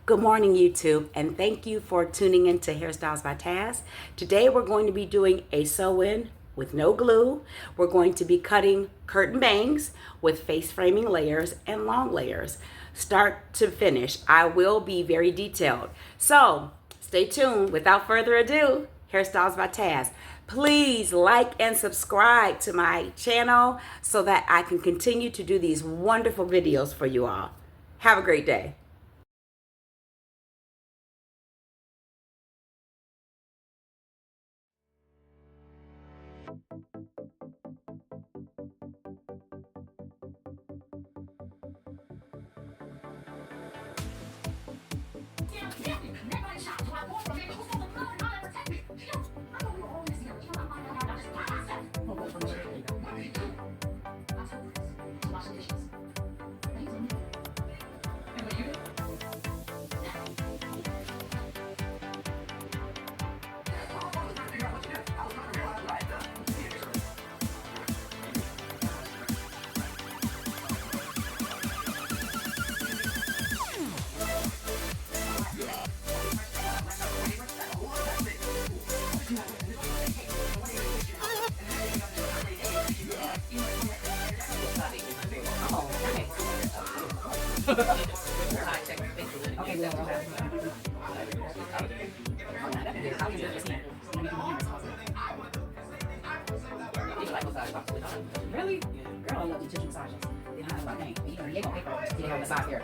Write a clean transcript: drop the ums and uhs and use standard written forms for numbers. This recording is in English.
Good morning, YouTube, and thank you for tuning in to Hairstyles by Taz. Today we're going to be doing a sew-in with no glue. We're going to be cutting curtain bangs with face framing layers and long layers. Start to finish, I will be very detailed. So stay tuned. Without further ado, Hairstyles by Taz. Please like and subscribe to my channel so that I can continue to do these wonderful videos for you all. Have a great day. Okay, really? Girl, I love the tissue massages. They don't have my name. You know, they gonna pick on. They have the side here.